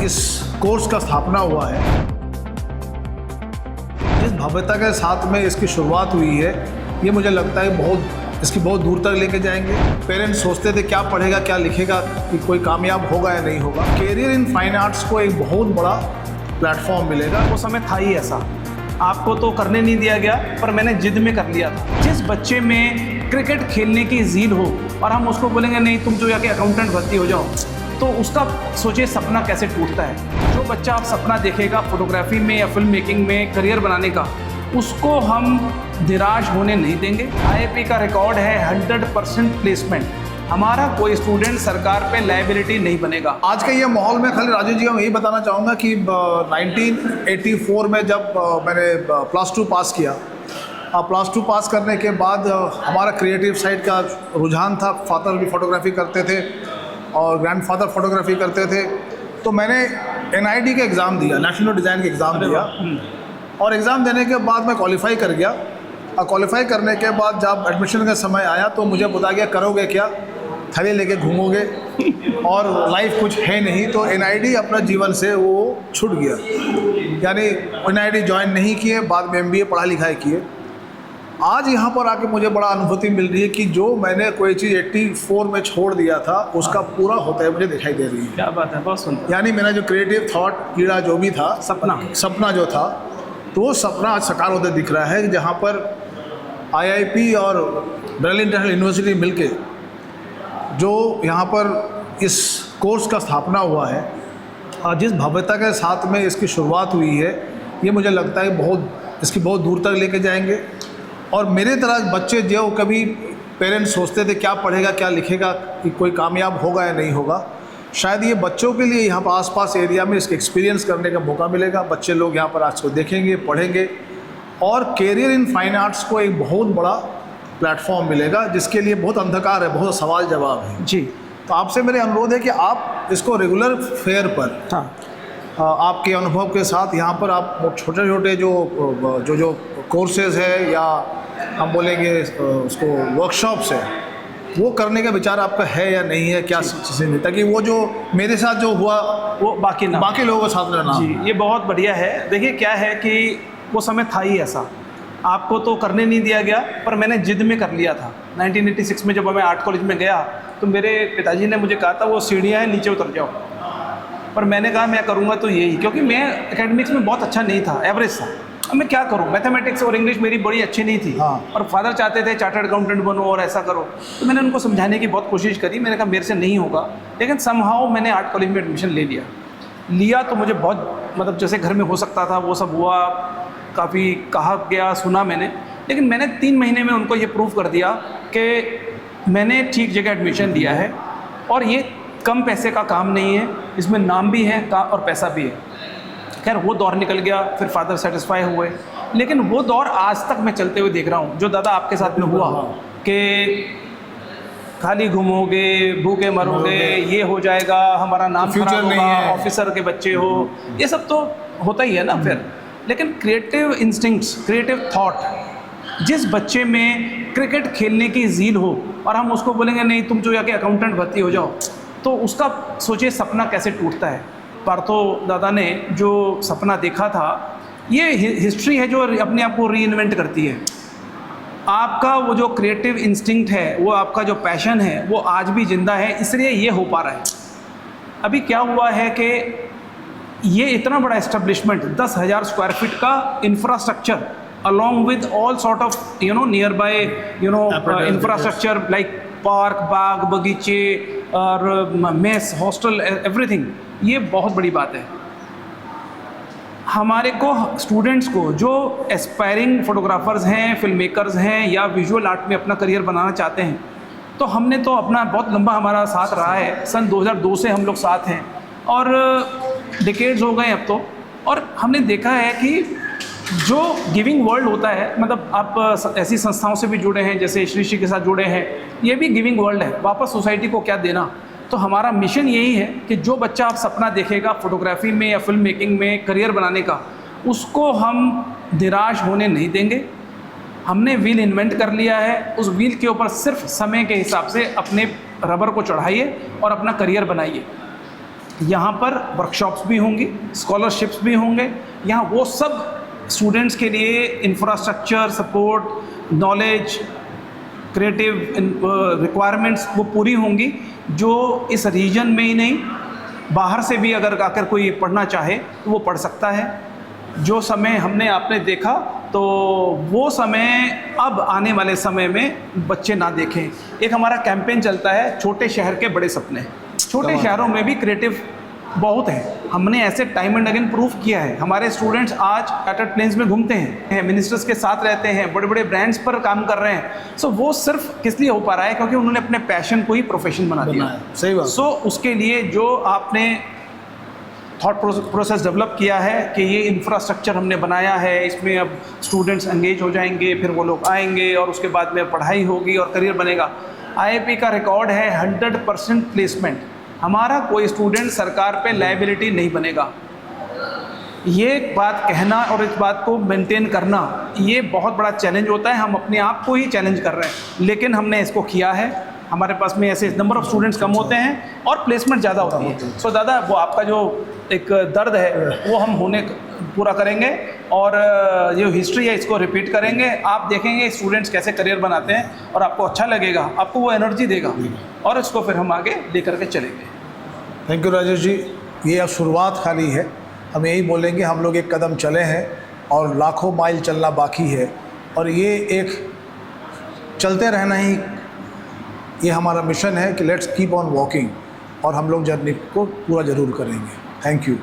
इस कोर्स का स्थापना हुआ है, जिस भव्यता के साथ में इसकी शुरुआत हुई है, ये मुझे लगता है इसकी बहुत दूर तक लेके जाएंगे। पेरेंट्स सोचते थे क्या पढ़ेगा क्या लिखेगा, कि कोई कामयाब होगा या नहीं होगा। कैरियर इन फाइन आर्ट्स को एक बहुत बड़ा प्लेटफॉर्म मिलेगा। वो समय था ही ऐसा, आपको तो करने नहीं दिया गया, पर मैंने जिद में कर लिया था। जिस बच्चे में क्रिकेट खेलने की ज़ील हो और हम उसको बोलेंगे नहीं तुम जो जाके अकाउंटेंट भर्ती हो जाओ, तो उसका सोचिए सपना कैसे टूटता है। जो बच्चा आप सपना देखेगा फोटोग्राफी में या फिल्म मेकिंग में करियर बनाने का, उसको हम निराश होने नहीं देंगे। आईआईपी का रिकॉर्ड है 100% प्लेसमेंट। हमारा कोई स्टूडेंट सरकार पे लायबिलिटी नहीं बनेगा। आज के ये माहौल में खाली राजू जी, मैं यही बताना चाहूँगा कि 1984 में जब मैंने +2 पास किया, +2 पास करने के बाद हमारा क्रिएटिव साइड का रुझान था। फादर भी फोटोग्राफी करते थे और ग्रैंडफादर फोटोग्राफी करते थे, तो मैंने NID का एग्ज़ाम दिया, नेशनल डिज़ाइन का एग्ज़ाम दिया, और एग्ज़ाम देने के बाद मैं क्वालिफाई कर गया। और क्वालिफाई करने के बाद जब एडमिशन का समय आया तो मुझे बताया गया करोगे क्या, थैली लेके घूमोगे और लाइफ कुछ है नहीं। तो NID अपना जीवन से वो छूट गया, यानी NID ज्वाइन नहीं किए, बाद में MBA पढ़ा लिखाई किए। आज यहाँ पर आके मुझे बड़ा अनुभूति मिल रही है कि जो मैंने कोई चीज़ 84 में छोड़ दिया था उसका पूरा होता है मुझे दिखाई दे रही है। क्या बात है, बहुत सुंदर। यानी मेरा जो क्रिएटिव थॉट कीड़ा जो भी था, सपना जो था, तो वो सपना आज साकार होते दिख रहा है। जहाँ पर IIP और दिल्ली इंटरनेशनल यूनिवर्सिटी मिलके जो यहाँ पर इस कोर्स का स्थापना हुआ है, जिस भव्यता के साथ में इसकी शुरुआत हुई है, ये मुझे लगता है इसकी बहुत दूर तक लेके जाएंगे। और मेरे तरह बच्चे जो कभी पेरेंट्स सोचते थे क्या पढ़ेगा क्या लिखेगा, कि कोई कामयाब होगा या नहीं होगा, शायद ये बच्चों के लिए यहाँ पर आसपास एरिया में इसके एक्सपीरियंस करने का मौका मिलेगा। बच्चे लोग यहाँ पर आज को देखेंगे, पढ़ेंगे, और कैरियर इन फाइन आर्ट्स को एक बहुत बड़ा प्लेटफॉर्म मिलेगा, जिसके लिए बहुत अंधकार है, बहुत सवाल जवाब है जी। तो आपसे मेरे अनुरोध है कि आप इसको रेगुलर फेयर पर आपके अनुभव के साथ यहाँ पर आप छोटे छोटे जो कोर्सेज़ है, या हम बोलेंगे उसको वर्कशॉप्स है, वो करने का विचार आपका है या नहीं है, क्या चीज़ें नहीं, ताकि वो जो मेरे साथ जो हुआ वो बाकी लोगों के साथ रहना। जी, ये बहुत बढ़िया है। देखिए क्या है कि वो समय था ही ऐसा, आपको तो करने नहीं दिया गया, पर मैंने जिद में कर लिया था। 1986 में जब मैं आर्ट कॉलेज में गया तो मेरे पिताजी ने मुझे कहा था वो सीढ़ियाँ हैं नीचे उतर जाओ, पर मैंने कहा मैं करूँगा तो यही, क्योंकि मैं एकेडमिक्स में बहुत अच्छा नहीं था, एवरेज था। अब मैं क्या करूँ, मैथमेटिक्स और इंग्लिश मेरी बड़ी अच्छी नहीं थी। और फादर चाहते थे चार्टर्ड अकाउंटेंट बनो और ऐसा करो, तो मैंने उनको समझाने की बहुत कोशिश करी। मैंने कहा मेरे से नहीं होगा, लेकिन समहाउ मैंने आर्ट कॉलेज में एडमिशन ले लिया। तो मुझे बहुत मतलब जैसे घर में हो सकता था वो सब हुआ, काफ़ी कहा गया, सुना मैंने, लेकिन मैंने 3 महीने में उनको ये प्रूव कर दिया कि मैंने ठीक जगह एडमिशन लिया है, और ये कम पैसे का काम नहीं है, इसमें नाम भी है और पैसा भी है। खैर वो दौर निकल गया, फिर फादर सेटिस्फाई हुए, लेकिन वो दौर आज तक मैं चलते हुए देख रहा हूँ, जो दादा आपके साथ में हुआ कि खाली घूमोगे, भूखे मरोगे, ये हो जाएगा, हमारा नाम खराब होगा, ऑफिसर के बच्चे हो, ये सब तो होता ही है ना फिर। लेकिन क्रिएटिव इंस्टिंक्ट्स, क्रिएटिव थॉट, जिस बच्चे में क्रिकेट खेलने की ज़ील हो और हम उसको बोलेंगे नहीं तुम जो जाके अकाउंटेंट भर्ती हो जाओ, तो उसका सोचिए सपना कैसे टूटता है। पार्थो दादा ने जो सपना देखा था, ये हिस्ट्री है जो अपने आप को रीइन्वेंट करती है। आपका वो जो क्रिएटिव इंस्टिंक्ट है, वो आपका जो पैशन है, वो आज भी जिंदा है, इसलिए ये हो पा रहा है। अभी क्या हुआ है कि ये इतना बड़ा एस्टेब्लिशमेंट, 10,000 स्क्वायर फीट का infrastructure, along with all sort of nearby infrastructure like park, बाग, बगीचे और मेस, हॉस्टल, एवरीथिंग, ये बहुत बड़ी बात है। हमारे को स्टूडेंट्स को जो एस्पायरिंग फोटोग्राफर्स हैं, फिल्म मेकर्स हैं, या विजुअल आर्ट में अपना करियर बनाना चाहते हैं, तो हमने तो अपना बहुत लंबा हमारा साथ रहा है। सन 2002 से हम लोग साथ हैं और डिकेड्स हो गए अब तो, और हमने देखा है कि जो गिविंग वर्ल्ड होता है, मतलब आप ऐसी संस्थाओं से भी जुड़े हैं, जैसे श्री के साथ जुड़े हैं, ये भी गिविंग वर्ल्ड है, वापस सोसाइटी को क्या देना। तो हमारा मिशन यही है कि जो बच्चा आप सपना देखेगा फोटोग्राफी में या फिल्म मेकिंग में करियर बनाने का, उसको हम निराश होने नहीं देंगे। हमने व्हील इन्वेंट कर लिया है, उस व्हील के ऊपर सिर्फ समय के हिसाब से अपने रबर को चढ़ाइए और अपना करियर बनाइए। यहाँ पर वर्कशॉप्स भी होंगी, स्कॉलरशिप्स भी होंगे। यहाँ वो सब स्टूडेंट्स के लिए infrastructure, support, knowledge, creative requirements वो पूरी होंगी, जो इस रीजन में ही नहीं, बाहर से भी अगर आकर कोई पढ़ना चाहे तो वो पढ़ सकता है। जो समय हमने आपने देखा, तो वो समय अब आने वाले समय में बच्चे ना देखें। एक हमारा कैंपेन चलता है, छोटे शहर के बड़े सपने। छोटे शहरों में भी क्रिएटिव बहुत है, हमने ऐसे टाइम एंड अगेन प्रूफ किया है। हमारे स्टूडेंट्स आज चार्टर्ड प्लेन्स में घूमते हैं, मिनिस्टर्स के साथ रहते हैं, बड़े बड़े ब्रांड्स पर काम कर रहे हैं। सो वो सिर्फ किस लिए हो पा रहा है, क्योंकि उन्होंने अपने पैशन को ही प्रोफेशन बना दिया। सही बात। सो उसके लिए जो आपने थॉट प्रोसेस डेवलप किया है कि ये इंफ्रास्ट्रक्चर हमने बनाया है, इसमें अब स्टूडेंट्स एंगेज हो जाएंगे, फिर वो लोग आएंगे और उसके बाद में पढ़ाई होगी और करियर बनेगा। IIP का रिकॉर्ड है 100% प्लेसमेंट। हमारा कोई स्टूडेंट सरकार पे लायबिलिटी नहीं बनेगा। ये बात कहना और इस बात को मेंटेन करना, ये बहुत बड़ा चैलेंज होता है। हम अपने आप को ही चैलेंज कर रहे हैं, लेकिन हमने इसको किया है। हमारे पास में ऐसे नंबर ऑफ़ स्टूडेंट्स कम होते हैं और प्लेसमेंट ज़्यादा होती है। सो दादा, वो आपका जो एक दर्द है वो हम पूरा करेंगे और ये हिस्ट्री है इसको रिपीट करेंगे। आप देखेंगे स्टूडेंट्स कैसे करियर बनाते हैं और आपको अच्छा लगेगा, आपको वो एनर्जी देगा और इसको फिर हम आगे लेकर के चलेंगे। Thank you Rajesh ji. ये अब शुरुआत खाली है, हम यही बोलेंगे, हम लोग एक कदम चले हैं और लाखों माइल चलना बाकी है, और ये एक चलते रहना ही ये हमारा मिशन है कि लेट्स कीप ऑन वॉकिंग, और हम लोग जर्नी को पूरा ज़रूर करेंगे। Thank you.